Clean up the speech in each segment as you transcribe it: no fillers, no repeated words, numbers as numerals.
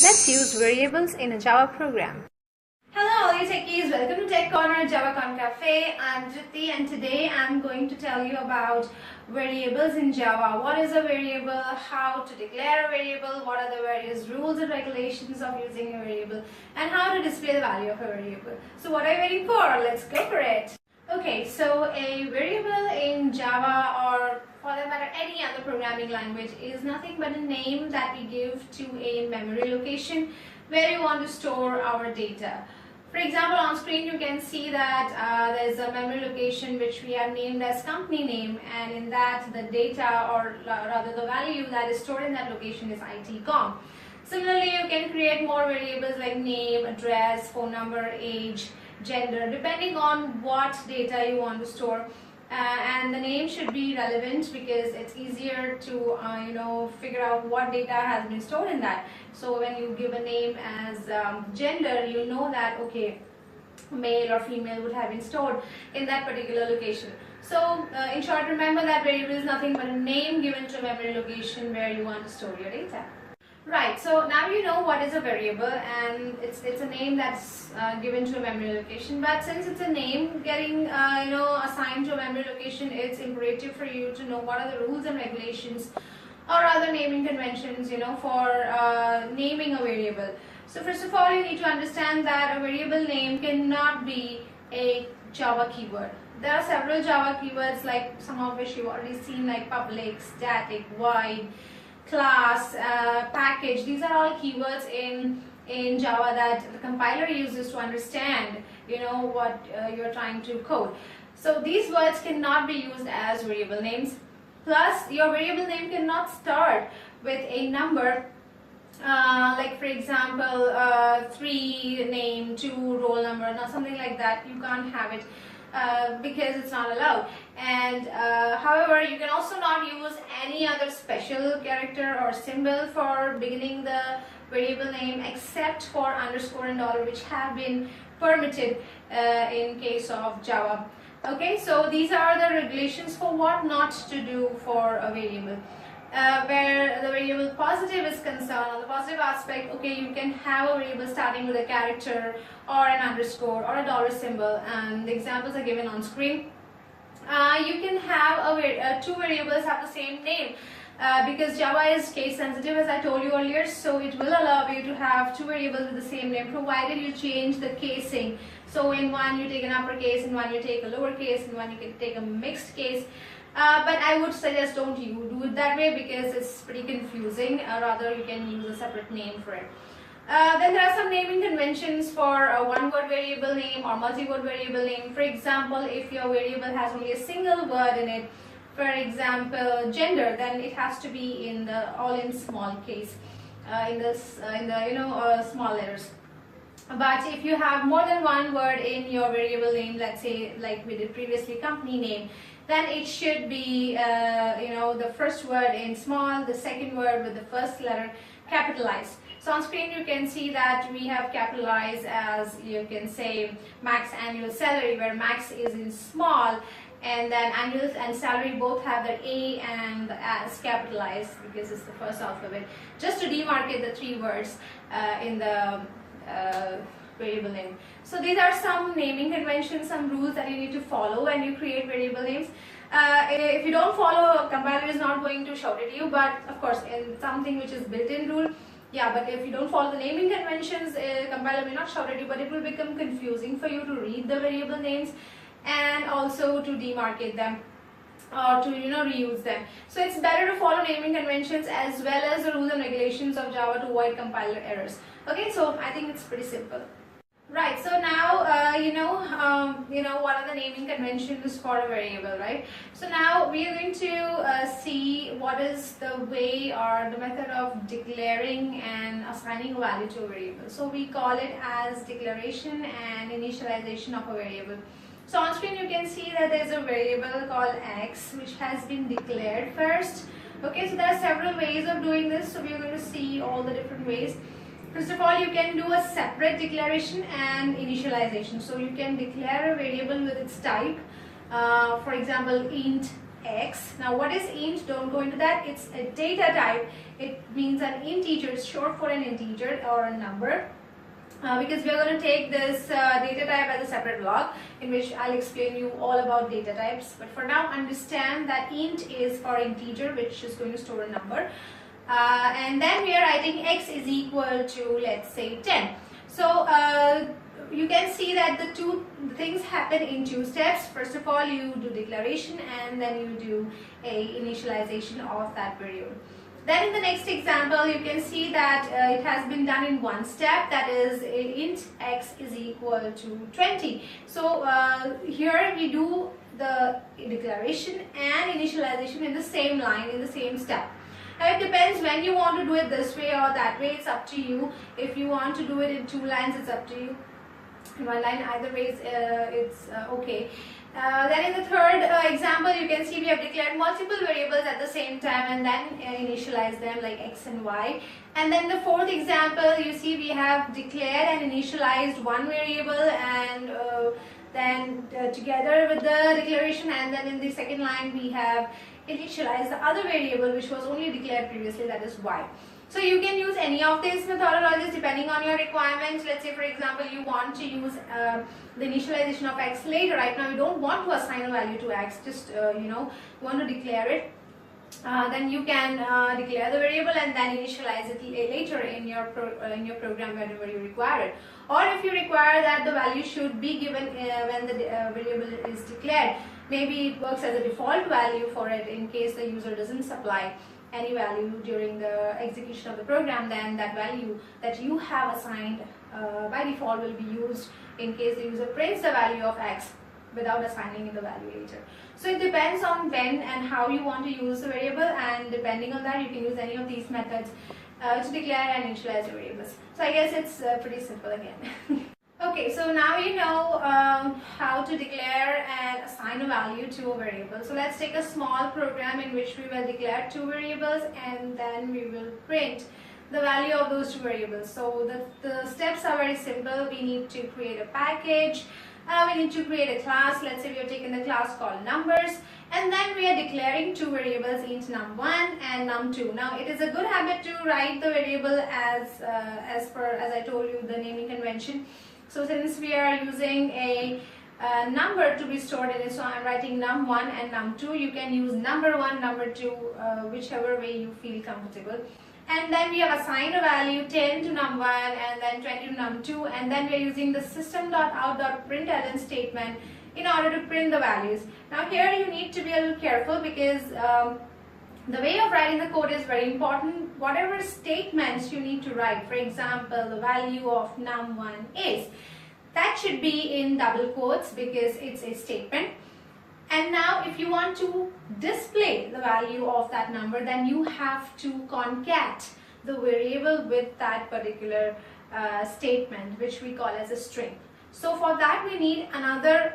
Let's use variables in a Java program. Hello all you techies, welcome to TechCorner-JavaConCafe. I'm Dhruti and today I'm going to tell you about variables in Java. What is a variable, how to declare a variable, what are the various rules and regulations of using a variable, and how to display the value of a variable. So what are you waiting for? Let's go for it. Okay, so a variable in Java, or for that matter any other programming language, is nothing but a name that we give to a memory location where we want to store our data. For example, on screen you can see that there's a memory location which we have named as company name, and in that the data, or rather the value that is stored in that location is itcom. Similarly, you can create more variables like name, address, phone number, age, gender, depending on what data you want to store. And the name should be relevant because it's easier to figure out what data has been stored in that. So when you give a name as gender, you know that okay, male or female would have been stored in that particular location. So in short, remember that variable is nothing but a name given to a memory location where you want to store your data. Right, so now you know what is a variable, and it's a name that's given to a memory location. But since it's a name getting assigned to a memory location, it's imperative for you to know what are the rules and regulations or other naming conventions for naming a variable. So first of all, you need to understand that a variable name cannot be a Java keyword. There are several Java keywords, like some of which you've already seen, like public, static, void, class, package. These are all keywords in Java that the compiler uses to understand what you're trying to code. So these words cannot be used as variable names. Plus, your variable name cannot start with a number, like for example 3 name, 2 roll number, or something like that. You can't have it because it's not allowed. And however, you can also not use any other special character or symbol for beginning the variable name except for underscore and dollar, which have been permitted in case of Java. Okay, so these are the regulations for what not to do for a variable. Where the variable positive is concerned, on the positive aspect, okay, you can have a variable starting with a character or an underscore or a dollar symbol, and the examples are given on screen. You can have two variables have the same name because Java is case sensitive, as I told you earlier, so it will allow you to have two variables with the same name provided you change the casing. So in one you take an uppercase, in one you take a lowercase, in one you can take a mixed case. But I would suggest don't you do it that way because it's pretty confusing. Rather, you can use a separate name for it. Then there are some naming conventions for a one-word variable name or multi-word variable name. For example, if your variable has only a single word in it, for example gender, then it has to be in the all in small case, small letters. But if you have more than one word in your variable name, let's say like we did previously, company name, then it should be the first word in small, the second word with the first letter capitalized. So on screen you can see that we have capitalized as, you can say, max annual salary, where max is in small, and then annual and salary both have the A and the as capitalized because it's the first alphabet, just to demarcate the three words in the variable name. So these are some naming conventions, some rules that you need to follow when you create variable names. If you don't follow, a compiler is not going to shout at you, but of course in something which is built-in rule, yeah, but if you don't follow the naming conventions, compiler may not shout at you, but it will become confusing for you to read the variable names and also to demarcate them or to reuse them. So it's better to follow naming conventions as well as the rules and regulations of Java to avoid compiler errors. Okay, so I think it's pretty simple. Right, so now what are the naming conventions for a variable, right? So now we are going to see what is the way or the method of declaring and assigning a value to a variable. So we call it as declaration and initialization of a variable. So on screen you can see that there is a variable called x which has been declared first. Okay, so there are several ways of doing this, so we are going to see all the different ways. First of all, you can do a separate declaration and initialization. So you can declare a variable with its type, for example int, x. Now what is int? Don't go into that. It's a data type. It means an integer. It's short for an integer or a number. Because we are going to take this data type as a separate block in which I'll explain you all about data types. But for now, understand that int is for integer, which is going to store a number. And then we are writing x is equal to, let's say, 10. So you can see that the two things happen in two steps. First of all, you do declaration and then you do a initialization of that variable. Then in the next example, you can see that it has been done in one step, that is int x is equal to 20. So here we do the declaration and initialization in the same line, in the same step. Now it depends when you want to do it this way or that way, it's up to you. If you want to do it in 2 lines, it's up to you. In 1 line, either way it's okay. Then in the third example, you can see we have declared multiple variables at the same time and then initialize them like x and y. And then the fourth example, you see we have declared and initialized one variable and then together with the declaration, and then in the second line we have initialized the other variable which was only declared previously, that is y. So you can use any of these methodologies depending on your requirements. Let's say for example you want to use the initialization of x later. Right now you don't want to assign a value to x, just you want to declare it. Then you can declare the variable and then initialize it later in your program whenever you require it. Or if you require that the value should be given when the variable is declared, maybe it works as a default value for it in case the user doesn't supply any value during the execution of the program, then that value that you have assigned by default will be used in case the user prints the value of x without assigning the value later. So it depends on when and how you want to use the variable, and depending on that you can use any of these methods to declare and initialize the variables. So I guess it's pretty simple again. Okay, so now you know how to declare and assign a value to a variable. So let's take a small program in which we will declare 2 variables and then we will print the value of those 2 variables. So the steps are very simple. We need to create a package, we need to create a class. Let's say we are taking the class called numbers, and then we are declaring 2 variables, int num1 and num2. Now it is a good habit to write the variable as I told you, the naming convention. So since we are using a number to be stored in it, so I'm writing num1 and num2. You can use number1, number2, whichever way you feel comfortable. And then we have assigned a value 10 to num1 and then 20 to num2, and then we are using the system.out.println statement in order to print the values. Now here you need to be a little careful because the way of writing the code is very important. Whatever statements you need to write, for example, the value of num1 is, that should be in double quotes because it's a statement. And now if you want to display the value of that number, then you have to concat the variable with that particular statement, which we call as a string. So for that we need another,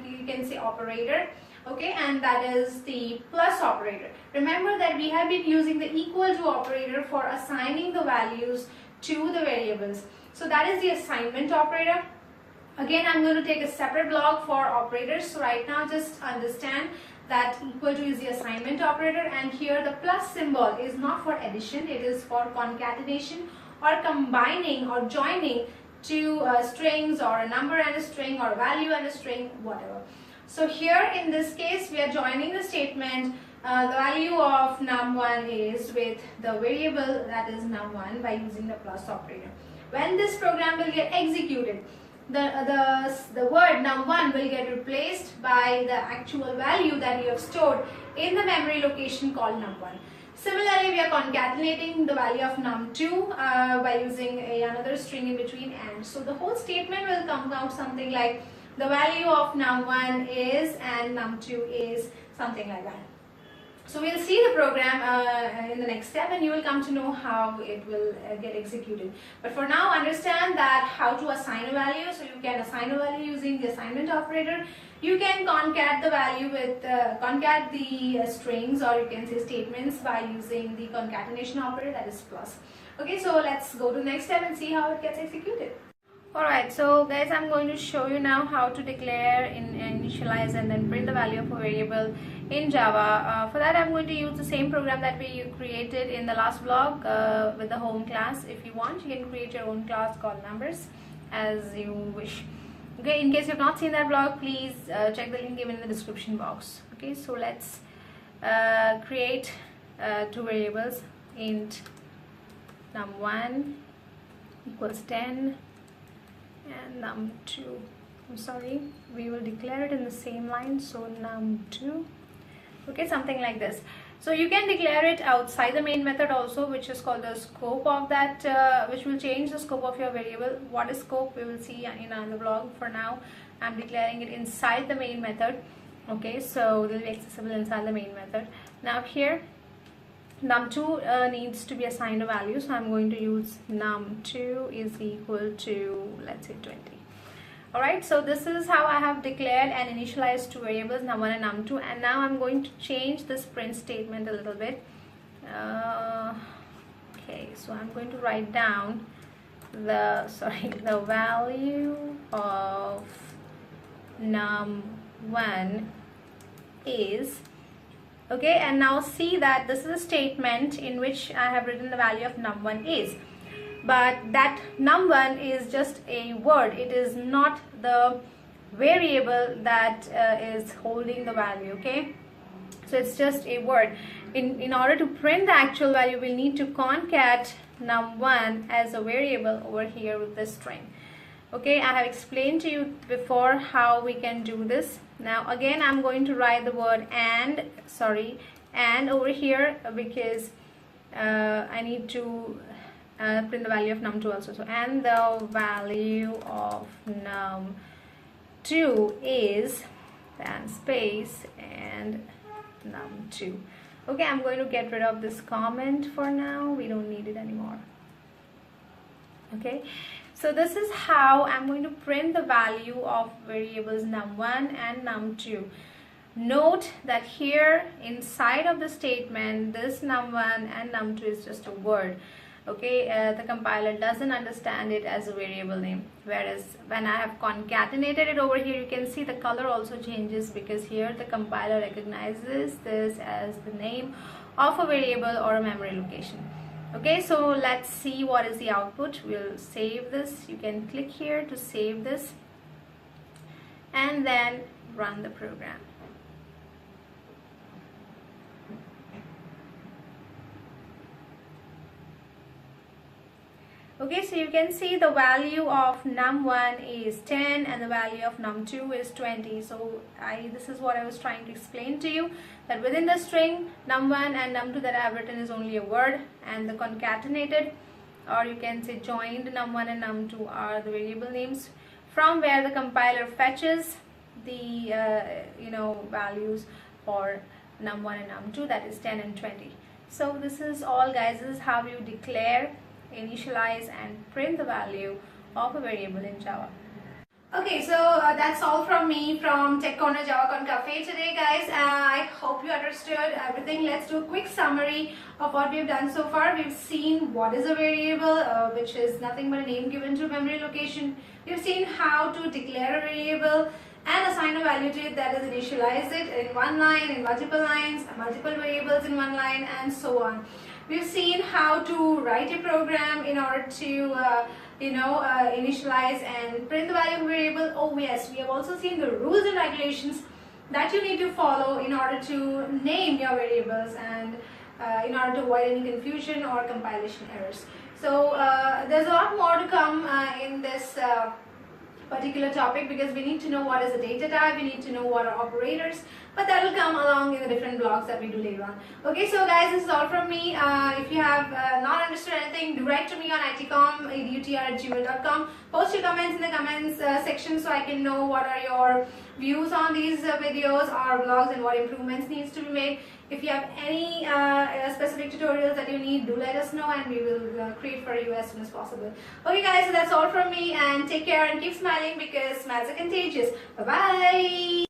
you can say, operator. Okay, and that is the plus operator. Remember that we have been using the equal to operator for assigning the values to the variables. So that is the assignment operator. Again, I'm going to take a separate block for operators. So right now just understand that equal to is the assignment operator, and here the plus symbol is not for addition, it is for concatenation or combining or joining two strings, or a number and a string, or a value and a string, whatever. So here in this case we are joining the statement, the value of num1 is with the variable that is num1 by using the plus operator. When this program will get executed, the word num1 will get replaced by the actual value that you have stored in the memory location called num1. Similarly, we are concatenating the value of num2 by using another string in between and. So the whole statement will come out something like the value of num1 is and num2 is, something like that. So we'll see the program in the next step, and you will come to know how it will get executed. But for now, understand that how to assign a value. So you can assign a value using the assignment operator. You can concat the value with concat the strings, or you can say statements, by using the concatenation operator, that is plus. Okay, so let's go to the next step and see how it gets executed. Alright, so guys, I'm going to show you now how to declare, initialize and then print the value of a variable in Java. For that I'm going to use the same program that we created in the last blog with the home class. If you want, you can create your own class called numbers as you wish. Okay, in case you have not seen that blog, please check the link given in the description box. Okay, so let's create two variables, int num1 equals 10 and num2. I'm sorry, we will declare it in the same line, so num2. Okay, something like this. So you can declare it outside the main method also, which is called the scope of that, which will change the scope of your variable. What is scope we will see in another blog. For now I'm declaring it inside the main method. Okay, so they'll be accessible inside the main method. Now here num2 needs to be assigned a value, so I'm going to use num2 is equal to, let's say, 20. Alright, so this is how I have declared and initialized two variables, num1 and num2, and now I'm going to change this print statement a little bit. Okay, so I'm going to write down the value of num1 is, okay, and now see that this is a statement in which I have written the value of num1 is, but that num1 is just a word. It is not the variable that is holding the value. Okay, so it's just a word. In order to print the actual value, we'll need to concat num1 as a variable over here with this string. Okay, I have explained to you before how we can do this. Now again I'm going to write the word and over here because I need to print the value of num2 also. So and the value of num2 is, and space and num2. Okay, I'm going to get rid of this comment for now. We don't need it anymore. Okay, so this is how I'm going to print the value of variables num1 and num2. Note that here inside of the statement, this num1 and num2 is just a word. Okay, the compiler doesn't understand it as a variable name, whereas when I have concatenated it over here, you can see the color also changes because here the compiler recognizes this as the name of a variable or a memory location. Okay, so let's see what is the output. We'll save this. You can click here to save this and then run the program. Okay, so you can see the value of num1 is 10 and the value of num2 is 20. So this is what I was trying to explain to you, that within the string num1 and num2 that I have written is only a word, and the concatenated, or you can say joined, num1 and num2 are the variable names from where the compiler fetches the values for num1 and num2, that is 10 and 20. So this is all, guys. This is how you declare, initialize and print the value of a variable in Java. Okay, so that's all from me from TechCorner-JavaConCafe today, guys. I hope you understood everything. Let's do a quick summary of what we've done so far. We've seen what is a variable, which is nothing but a name given to a memory location. We've seen how to declare a variable and assign a value to it, that is initialize it in one line, in multiple lines, multiple variables in one line, and so on. We've seen how to write a program in order to initialize and print the value of a variable. Oh yes, we have also seen the rules and regulations that you need to follow in order to name your variables and in order to avoid any confusion or compilation errors. So there's a lot more to come in this particular topic, because we need to know what is a data type, we need to know what are operators, but that will come along in the different blogs that we do later on. Okay, so guys, this is all from me. If you have not understood anything, do write to me on itcom@gmail.com. Post your comments in the comments section so I can know what are your views on these videos or blogs and what improvements needs to be made. If you have any specific tutorials that you need, do let us know and we will create for you as soon as possible. Okay guys, so that's all from me, and take care and keep smiling because smiles are contagious. Bye bye.